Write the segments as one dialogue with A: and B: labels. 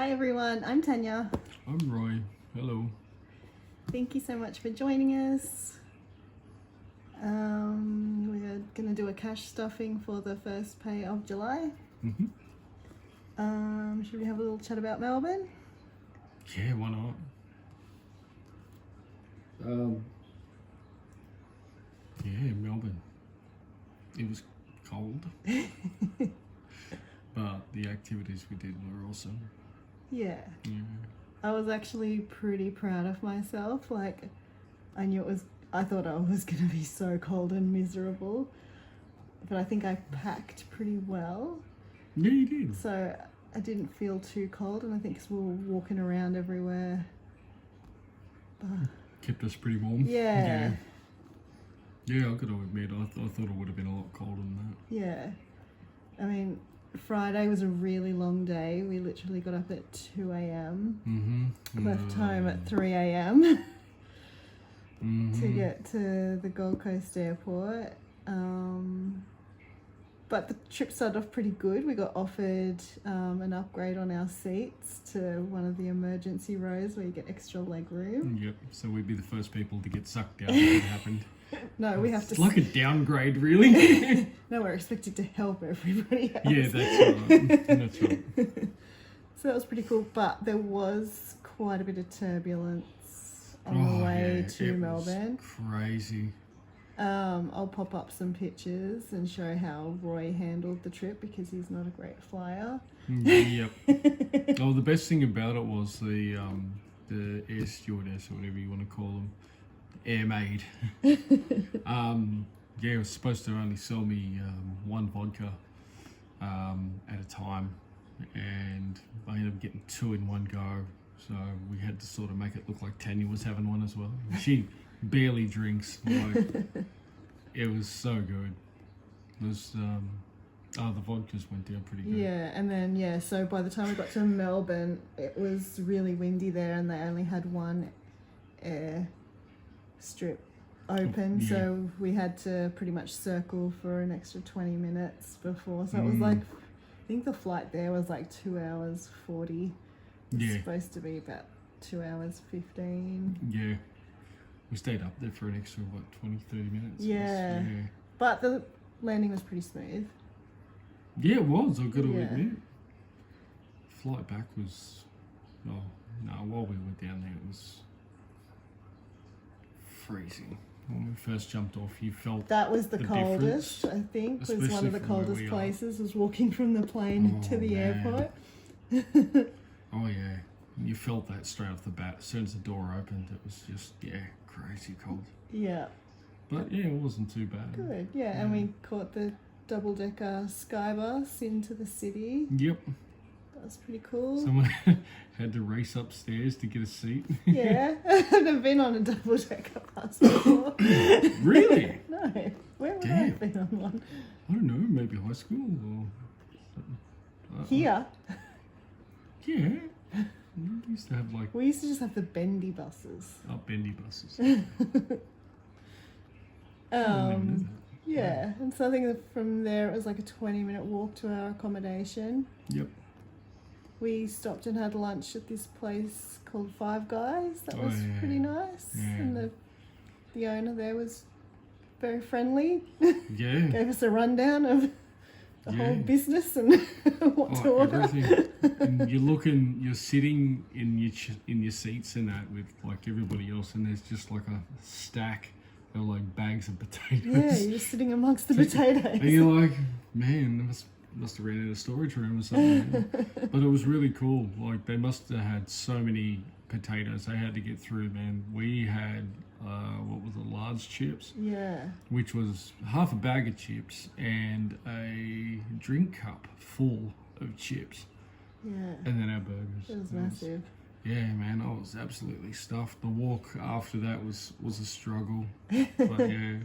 A: Hi everyone, I'm Tanya.
B: I'm Roy. Hello.
A: Thank you so much for joining us. We're going to do a cash stuffing for the first pay of July. Should we have a little chat about Melbourne?
B: Yeah, why not? Yeah, Melbourne. It was cold. But the activities we did were awesome.
A: Yeah.
B: Yeah.
A: I was actually pretty proud of myself. Like, I thought I was going to be so cold and miserable. But I think I packed pretty well.
B: Yeah, you did.
A: So I didn't feel too cold, and I think 'cause we were walking around everywhere.
B: Kept us pretty warm.
A: Yeah.
B: Yeah, I've got to admit, I thought it would have been a lot colder than that.
A: Yeah. I mean, Friday was a really long day. We literally got up at 2 a.m. Left home at 3 a.m. to get to the Gold Coast airport. But the trip started off pretty good. We got offered an upgrade on our seats to one of the emergency rows where you get extra leg room.
B: Yep, so we'd be the first people to get sucked out if it happened.
A: No, we have
B: It's
A: to...
B: like a downgrade, really.
A: No, we're expected to help everybody else.
B: Yeah, that's right. That's right.
A: So that was pretty cool, but there was quite a bit of turbulence on the way to Melbourne.
B: Crazy.
A: I'll pop up some pictures and show how Roy handled the trip because he's not a great flyer.
B: Yep. Oh, the best thing about it was the air stewardess or whatever you want to call them, air maid. Yeah, it was supposed to only sell me one vodka at a time, and I ended up getting two in one go. So we had to sort of make it look like Tanya was having one as well. She barely drinks. Like, it was so good. It was the vodkas went down pretty good.
A: Yeah, and then so by the time we got to Melbourne, it was really windy there, and they only had one air strip open, so we had to pretty much circle for an extra 20 minutes before. So it was like, I think the flight there was like 2 hours 40. It's supposed to be about 2 hours 15.
B: Yeah. We stayed up there for an extra, 20, 30 minutes?
A: Yeah. But the landing was pretty smooth.
B: Yeah, it was, I've got to admit. Flight back was, while we were down there, it was freezing. When we first jumped off, you felt
A: that was the coldest,
B: difference.
A: I think, was
B: Especially
A: one of the
B: from where
A: coldest
B: we
A: places, was walking from the plane to the airport.
B: Oh yeah, you felt that straight off the bat. As soon as the door opened, it was just, crazy cold.
A: Yeah.
B: But yeah, it wasn't too bad.
A: Good, yeah, and we caught the double-decker sky bus into the city.
B: Yep.
A: That was pretty cool.
B: Someone had to race upstairs to get a seat.
A: Yeah, I've never been on a double-decker bus before.
B: Really?
A: No, where would I have been on one?
B: I don't know, maybe high school or something.
A: Here?
B: Yeah. We used to have
A: We used to just have the bendy buses.
B: Oh, bendy buses.
A: Yeah, and so I think that from there it was like a 20-minute walk to our accommodation.
B: Yep.
A: We stopped and had lunch at this place called Five Guys. That was pretty nice.
B: Yeah.
A: And the owner there was very friendly.
B: Yeah.
A: Gave us a rundown of the whole business and what to order.
B: Everything. And you're sitting in your seats and that with like everybody else, and there's just like a stack of like bags of potatoes.
A: Yeah, you're just sitting amongst the potatoes.
B: And you're like, man, they must have ran out of storage room or something. But it was really cool. Like, they must have had so many potatoes they had to get through, man. We had large chips, which was half a bag of chips and a drink cup full of chips, and then our burgers.
A: It was massive.
B: Yeah, man, I was absolutely stuffed. The walk after that was a struggle, but yeah,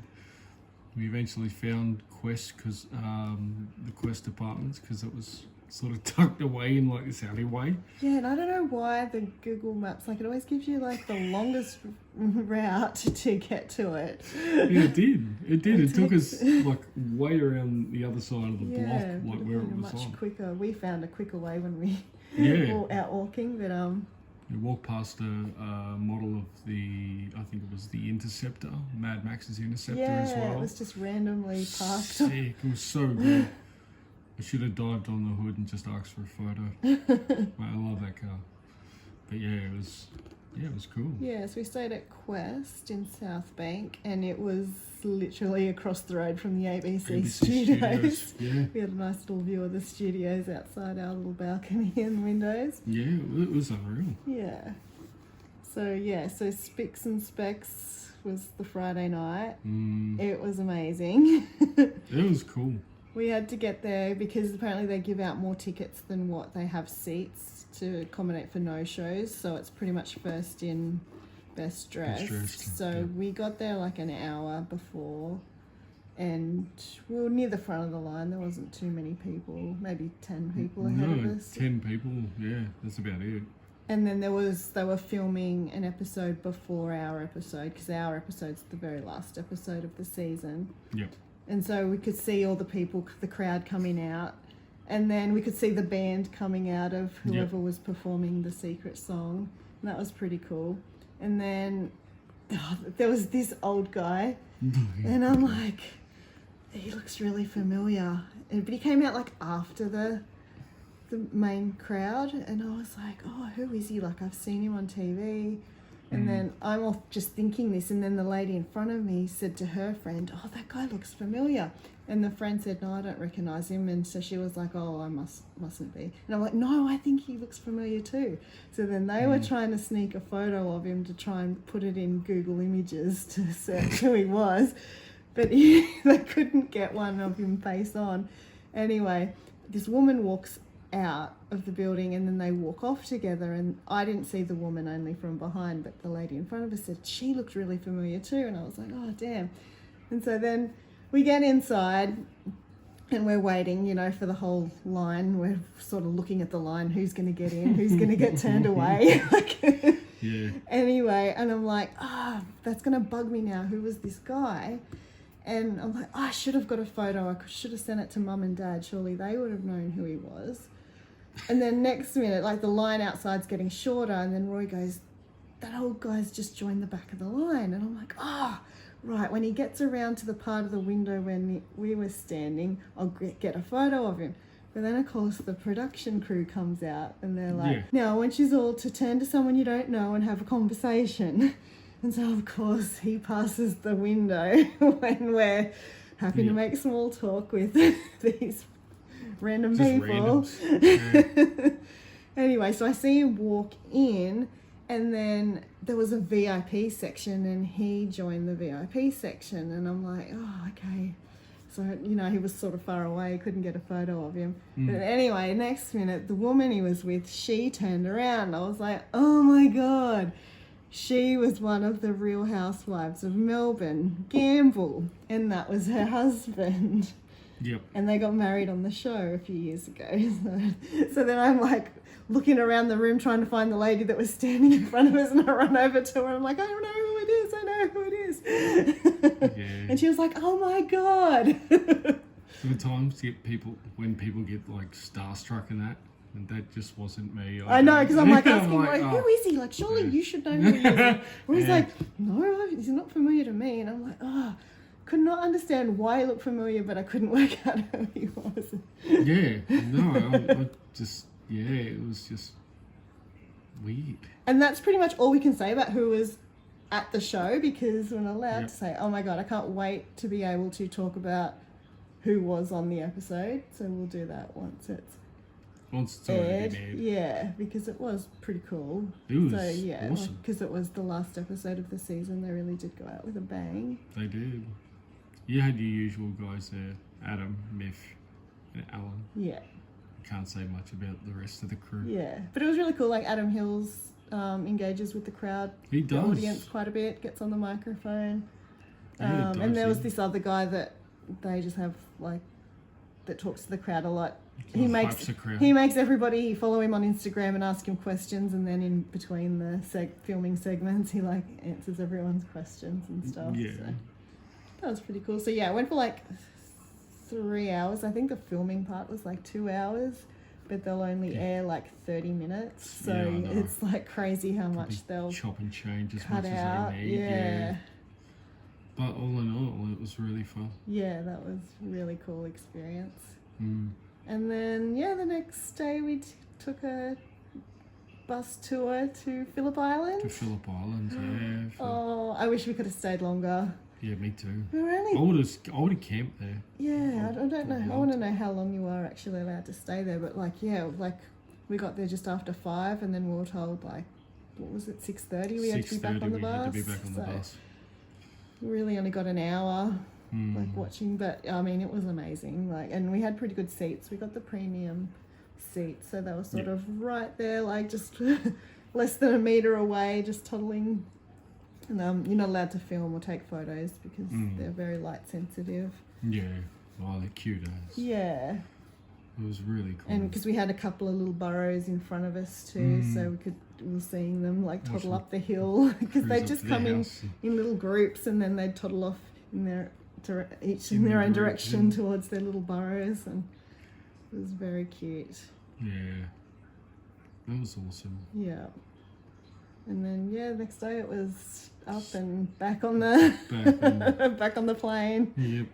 B: we eventually found Quest the Quest apartments because it was sort of tucked away in like this alleyway.
A: Yeah, and I don't know why the Google Maps, like, it always gives you like the longest route to get to it.
B: Yeah, it did. It took us like way around the other side of the block, like where it was
A: much
B: on.
A: quicker. We found a quicker way when we were out walking, but
B: We walked past a model of I think it was the Interceptor, Mad Max's Interceptor as well.
A: Yeah, it was just randomly parked.
B: Sick. It was so good. I should have dived on the hood and just asked for a photo. I love that car. But yeah, it was cool.
A: Yeah, so we stayed at Quest in South Bank, and it was literally across the road from the ABC studios.
B: Yeah.
A: We had a nice little view of the studios outside our little balcony and windows.
B: Yeah, it was unreal.
A: Yeah. So Spicks and Specks was the Friday night. It was amazing.
B: It was cool.
A: We had to get there because apparently they give out more tickets than what they have seats to accommodate for no-shows. So it's pretty much first in, best dressed. So we got there like an hour before, and we were near the front of the line. There wasn't too many people, maybe 10 people ahead of us.
B: 10 people, yeah, that's about it.
A: And then they were filming an episode before our episode, because our episode's the very last episode of the season.
B: Yep.
A: And so we could see all the people, the crowd coming out, and then we could see the band coming out of whoever was performing the secret song. And that was pretty cool. And then there was this old guy, and I'm like, he looks really familiar. But he came out like after the main crowd, and I was like, oh, who is he? Like, I've seen him on TV. And then I'm off just thinking this, and then the lady in front of me said to her friend, oh, that guy looks familiar. And the friend said, no, I don't recognise him. And so she was like, oh, I mustn't be. And I'm like, no, I think he looks familiar too. So then they were trying to sneak a photo of him to try and put it in Google Images to search who he was. But they couldn't get one of him face on. Anyway, this woman walks out of the building, and then they walk off together, and I didn't see the woman, only from behind, but the lady in front of us said she looked really familiar too, and I was like, oh damn. And so then we get inside and we're waiting, for the whole line. We're sort of looking at the line, who's going to get in, who's going to get turned away.
B: Yeah.
A: Anyway, and I'm like, that's going to bug me now, who was this guy? And I'm like, I should have got a photo, I should have sent it to Mum and Dad, surely they would have known who he was. And then next minute, like, the line outside's getting shorter, and then Roy goes, that old guy's just joined the back of the line. And I'm like, right, when he gets around to the part of the window when we were standing, I'll get a photo of him. But then, of course, the production crew comes out, and they're like, now I want you all to turn to someone you don't know and have a conversation. And so, of course, he passes the window when we're having to make small talk with these random people. Anyway, so I see him walk in, and then there was a VIP section, and he joined the VIP section, and I'm like, oh, okay. So, he was sort of far away, couldn't get a photo of him. But anyway, next minute, the woman he was with, she turned around. I was like, oh my God. She was one of the Real Housewives of Melbourne, Gamble, and that was her husband.
B: Yep.
A: And they got married on the show a few years ago. So then I'm like looking around the room trying to find the lady that was standing in front of us, and I run over to her and I'm like, I don't know who it is, I know who it is.
B: Yeah.
A: And she was like, oh my God.
B: Sometimes when people get like starstruck and that just wasn't me.
A: I know, because I'm like asking,
B: like,
A: who is he? Like, surely you should know who he is. Or he's like, no, he's not familiar to me. And I'm like, could not understand why he looked familiar, but I couldn't work out who he was.
B: Yeah, no, I just, it was just weird.
A: And that's pretty much all we can say about who was at the show, because we're not allowed to say, oh my God, I can't wait to be able to talk about who was on the episode. So we'll do that once it's
B: aired.
A: Yeah, because it was pretty cool.
B: It was
A: awesome. Because it was the last episode of the season. They really did go out with a bang.
B: They did. You had your usual guys there, Adam, Miff, and Alan.
A: Yeah.
B: Can't say much about the rest of the crew.
A: Yeah, but it was really cool. Like, Adam Hills engages with the crowd.
B: He does.
A: The audience quite a bit, gets on the microphone.
B: Yeah,
A: and there was this other guy that they just have, like, that talks to the crowd a lot. he
B: Hypes the crowd.
A: makes everybody follow him on Instagram and ask him questions, and then in between the filming segments, he like answers everyone's questions and stuff.
B: Yeah.
A: So that was pretty cool. So yeah, I went for like 3 hours. I think the filming part was like 2 hours, but they'll only air like 30 minutes. So
B: Yeah, I know.
A: it's like crazy how much they'll
B: chop and change as
A: cut
B: much
A: out.
B: as they need.
A: Yeah.
B: But all in all, it was really fun.
A: Yeah, that was really cool experience.
B: Mm.
A: And then, yeah, the next day we took a bus tour to Phillip Island.
B: To Phillip Island, yeah.
A: Oh, I wish we could have stayed longer.
B: Yeah, me too.
A: We were
B: I
A: only...
B: would have camped there.
A: Yeah, I don't know. I want to know how long you are actually allowed to stay there. But, like, yeah, like, we got there just after 5, and then we were told, like, what was it, 6:30 we had to be back on the bus.
B: We had to be back on the bus.
A: We really only got an hour. Like watching, but I mean it was amazing, like, and we had pretty good seats. We got the premium seats, so they were sort of right there, like just less than a meter away, just toddling. And you're not allowed to film or take photos because they're very light sensitive.
B: Yeah, oh, they're cute as.
A: Yeah,
B: it was really cool.
A: and because we had a couple of little burrows in front of us too, so we were seeing them like toddle up the hill because they just come in little groups, and then they'd toddle off in their each in their own direction towards their little burrows, and it was very cute.
B: Yeah, that was awesome.
A: Yeah, and then next day it was up and back on the back on the plane.
B: Yep.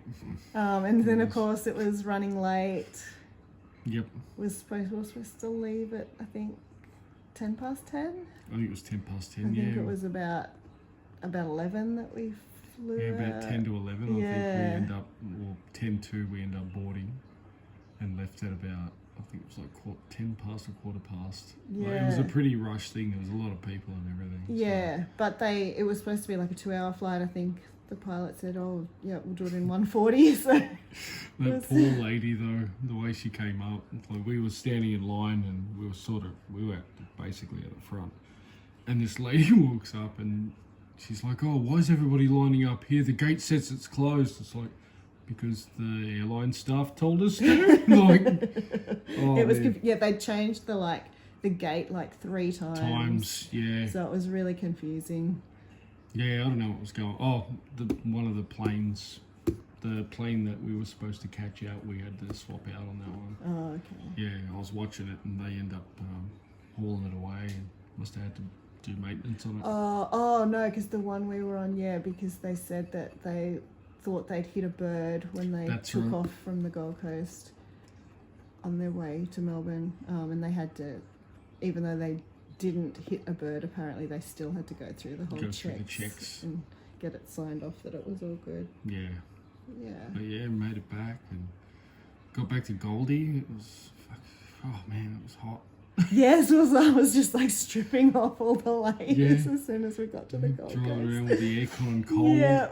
A: And then of course it was running late.
B: Yep.
A: We were supposed to leave at I think 10 past 10.
B: I think it was 10 past 10.
A: I think it was about 11 that we flew.
B: Yeah, about 10 to 11. I think we end up, or 10 to we end up boarding, and left at about, I think it was like 10 past or quarter past.
A: Yeah.
B: Like, it was a pretty rushed thing. There was a lot of people and everything.
A: Yeah, but it was supposed to be like a 2-hour flight. I think the pilot said, "Oh, yeah, we'll do it in 1:40." So
B: that poor lady though, the way she came up, like we were standing in line and we were basically at the front, and this lady walks up and she's like, "Oh, why is everybody lining up here? The gate says it's closed." It's like, because the airline staff told us to. Like, oh,
A: it was they changed the gate like 3 times.
B: Yeah.
A: So it was really confusing.
B: Yeah, I don't know what was going on. Oh, one of the planes, the plane that we were supposed to catch out, we had to swap out on that one.
A: Oh, okay.
B: Yeah, I was watching it and they end up hauling it away and must have had to do maintenance on it.
A: Oh no, because the one we were on, because they said that they thought they'd hit a bird when they took off from the Gold Coast on their way to Melbourne, and they had to, even though they didn't hit a bird, apparently they still had to go through the whole checks and get it signed off that it was all good.
B: Yeah.
A: Yeah.
B: But yeah, made it back and got back to Goldie. It was, oh man, it was hot.
A: Yes, I was just like stripping off all the layers as soon as we got to the Gold Coast.
B: Driving around with the aircon cold.
A: Yeah.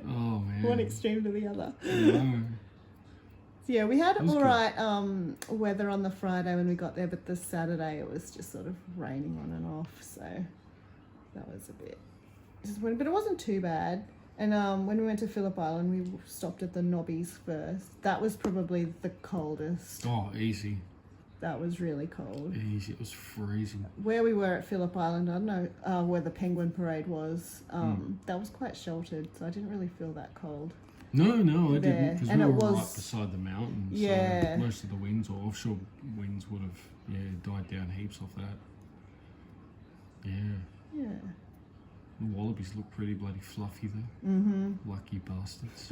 B: Oh man.
A: One extreme to the other.
B: I know.
A: Yeah, we had alright weather on the Friday when we got there, but the Saturday it was just sort of raining on and off, so that was a bit disappointing, but it wasn't too bad. And when we went to Phillip Island, we stopped at the Nobbies first. That was probably the coldest.
B: Oh, easy.
A: That was really cold.
B: Easy, it was freezing.
A: Where we were at Phillip Island, I don't know where the Penguin Parade was, that was quite sheltered, so I didn't really feel that cold.
B: No, I didn't, because we were right beside the mountain.
A: Yeah.
B: So most of the winds or offshore winds would have, died down heaps off that. Yeah.
A: Yeah.
B: The wallabies look pretty bloody fluffy though. Lucky bastards.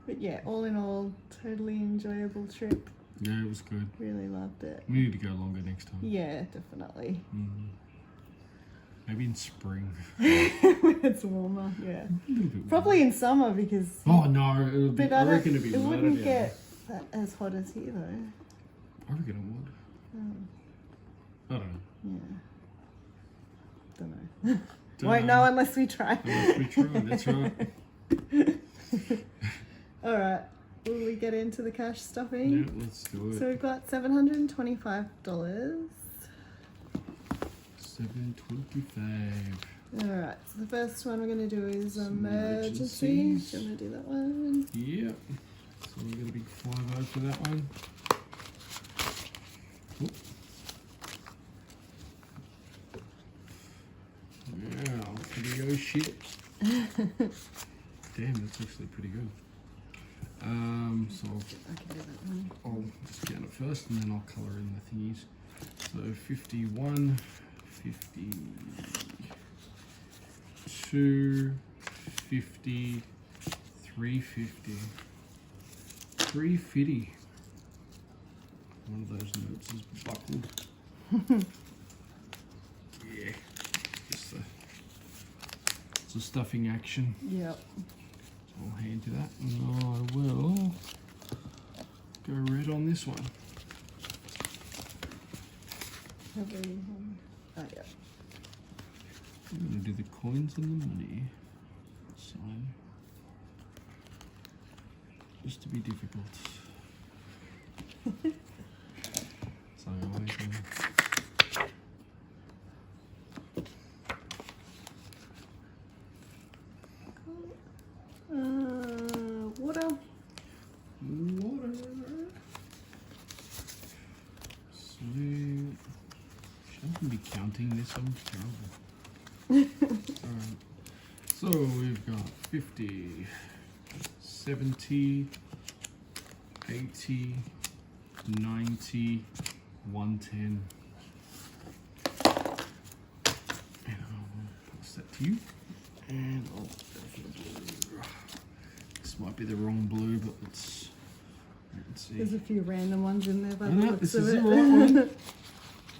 A: But yeah, all in all, totally enjoyable trip.
B: Yeah, it was good.
A: Really loved it.
B: We need to go longer next time.
A: Yeah, definitely.
B: Maybe in spring.
A: When it's warmer, yeah.
B: A little bit
A: Probably in summer because...
B: Oh no, I reckon it'd be
A: it wouldn't
B: down.
A: get as hot as here though.
B: I reckon it would. I don't know.
A: Yeah. Don't know. Won't know unless we try.
B: Unless we try, that's right.
A: Alright, will we get into the cash stuffing?
B: Yeah, let's do it.
A: So we've got $725.
B: $7.25.
A: Alright, so the first one we're going to do is emergency. Do you want to do that one?
B: Yep. So So we got a big 5-0 for that one. Oop. Wow, video shit. Damn, that's actually pretty good. So I'll just count it first and then I'll colour in the thingies. So 51, 52, 50, 350, 350. One of those notes is buckled. Yeah, just it's a stuffing action.
A: Yep.
B: So I'll hand you that, and I will go red on this one.
A: Oh, yeah.
B: I'm going to do the coins and the money sign, just to be difficult. So I can...
A: Water.
B: Sweet. Shouldn't be counting this, I'm terrible. Alright. So we've got 50, 70, 80, 90, 110. And I'll pass that to you. And I'll go for the blue. This might be the wrong blue, but let's see.
A: There's a few random ones in there by the
B: No,
A: looks
B: this
A: of
B: is
A: it.
B: the right one.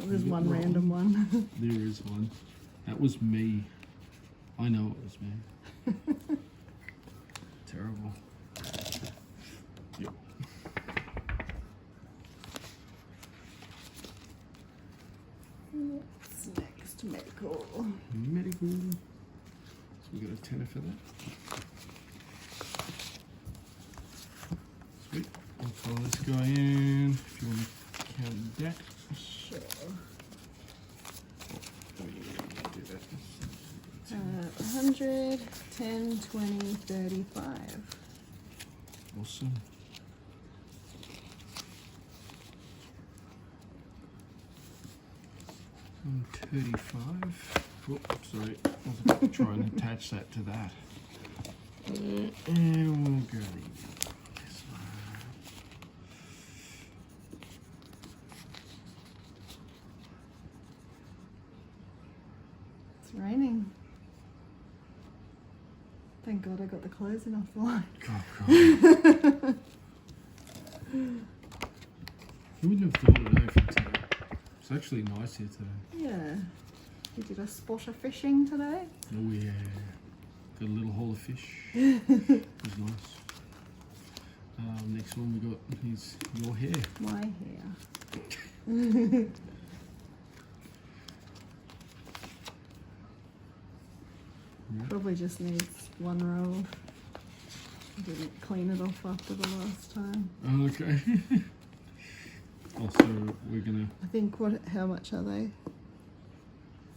A: There's one
B: Wrong.
A: random one.
B: There is one. That was me. I know it was me. Terrible. Yep.
A: What's next? Medical.
B: Medical. So we got a tenner for that. Sweet. I'll follow this guy in. If you want to count that.
A: Sure.
B: Oh, yeah, do that.
A: 100, 10, 20, 35.
B: Awesome. And 35. Oh, sorry. I was about to try and attach that to that. And we'll go this one.
A: It's raining. Thank God I got the clothes in off the line.
B: Oh, God. You wouldn't have thought it over today. It's actually nice here today.
A: Yeah. We did a spot of fishing today.
B: Oh, yeah. Got a little haul of fish. It was nice. Next one we got is your hair.
A: My hair. Probably just needs one roll. I didn't clean it off after the last time.
B: Oh, okay. Also, we're gonna...
A: I think, how much are they?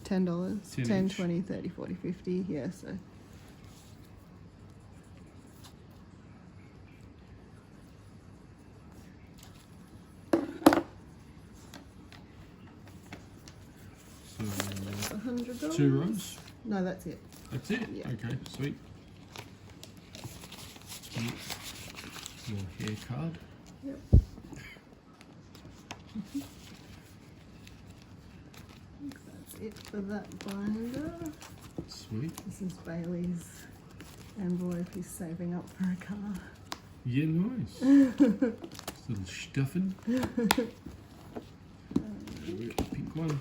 A: $10.
B: 10
A: 10,
B: each.
A: 20, 30, 40, 50. Yeah, so.
B: So,
A: $100.
B: 2 rows.
A: No, that's it.
B: That's it?
A: Yeah.
B: Okay, sweet. Sweet. Your hair card.
A: Yep. That's it for that binder.
B: Sweet.
A: This is Bailey's envelope. He's saving up for a car.
B: Yeah, nice. Little stuffing. Pink one.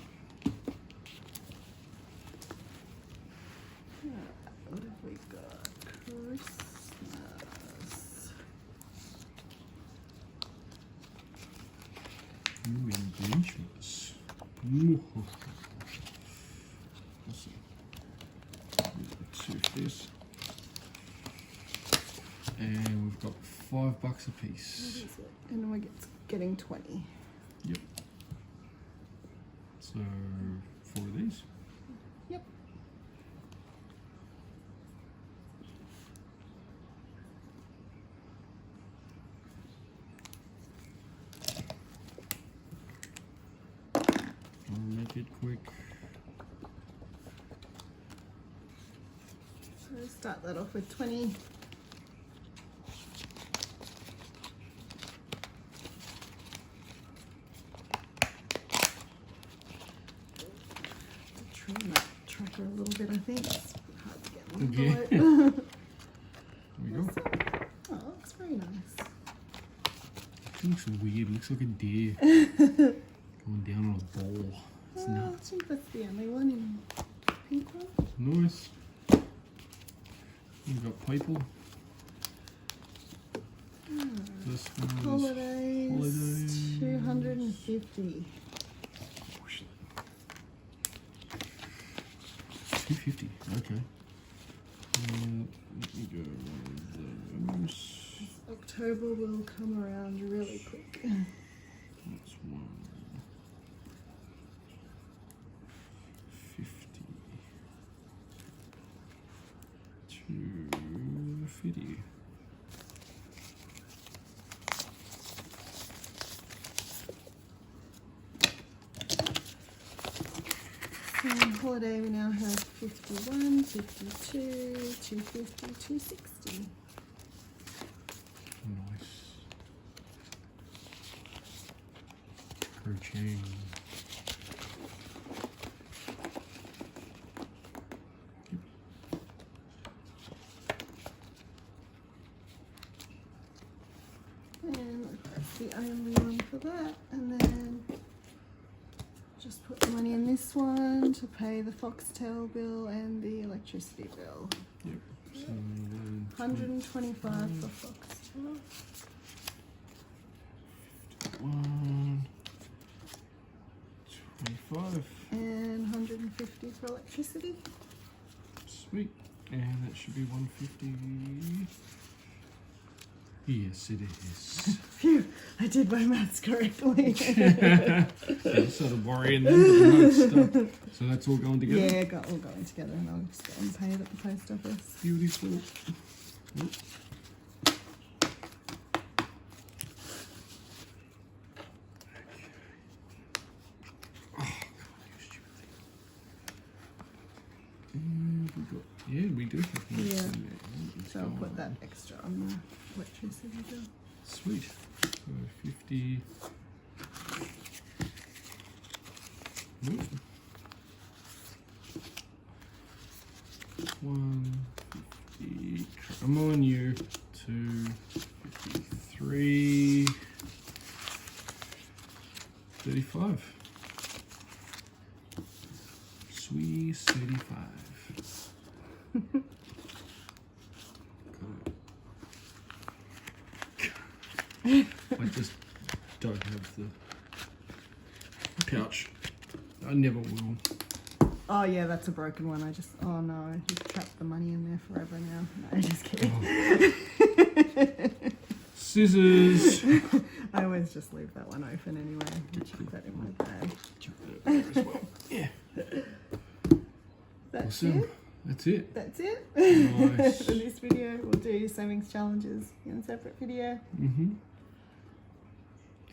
A: What have we got? Christmas.
B: Ooh, and Grinchmas. Awesome. Two of this. And we've got $5 a
A: What
B: piece.
A: is it? And we're getting 20.
B: Yep. So 4 of these.
A: Yep.
B: it quick.
A: So start that off with 20. Trim that tracker a little bit, I think. It's hard to get in the envelope.
B: There we go.
A: Oh, that looks very nice.
B: It looks weird. It looks like a deer going down on a ball. It's
A: I
B: nuts.
A: think that's the only one in pink one.
B: Nice. We've got people. This one is
A: Holidays. 250.
B: 250. Okay. Let me go one of those.
A: October will come around really quick.
B: That's 150. 250.
A: So on holiday we now have 51, 52, 250, 260.
B: Nice. Crocheting.
A: And that's the only one for that. And then just put the money in this one to pay the Foxtel bill and the electricity bill.
B: Yep. So then
A: 125 for Foxtel.
B: 1, 25.
A: And 150 for electricity.
B: Sweet. And that should be 150. Yes, it is.
A: Phew, I did my maths correctly.
B: Yeah, sort of worrying then, but the notes stuff. So that's all going together?
A: Yeah, all going together, and I'll just go and pay it at the post office.
B: Beautiful. Oop. Yeah, we do have one.
A: Yeah.
B: in there.
A: So I'll put that extra on the electricity bill.
B: Sweet. So 50. Ooh. 150. Come on, you. 253. 35. Sweet 35. I just don't have the pouch. I never will.
A: Oh yeah, that's a broken one. Oh no, you've trapped the money in there forever now. No, just kidding.
B: Oh. Scissors.
A: I always just leave that one open anyway. I'll chuck that in my bag.
B: Chuck that over as well. Yeah.
A: That's
B: Awesome.
A: it.
B: That's it.
A: That's it.
B: Nice.
A: For this video, we'll do savings challenges in a separate video.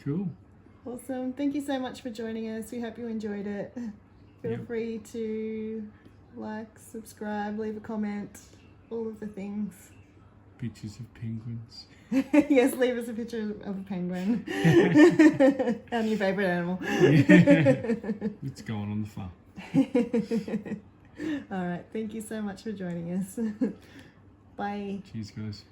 B: Cool.
A: Awesome. Thank you so much for joining us. We hope you enjoyed it. Feel free to like, subscribe, leave a comment, all of the things.
B: Pictures of penguins.
A: Yes, leave us a picture of a penguin. Our new favourite animal.
B: It's going on the farm.
A: All right. Thank you so much for joining us. Bye.
B: Cheers, guys.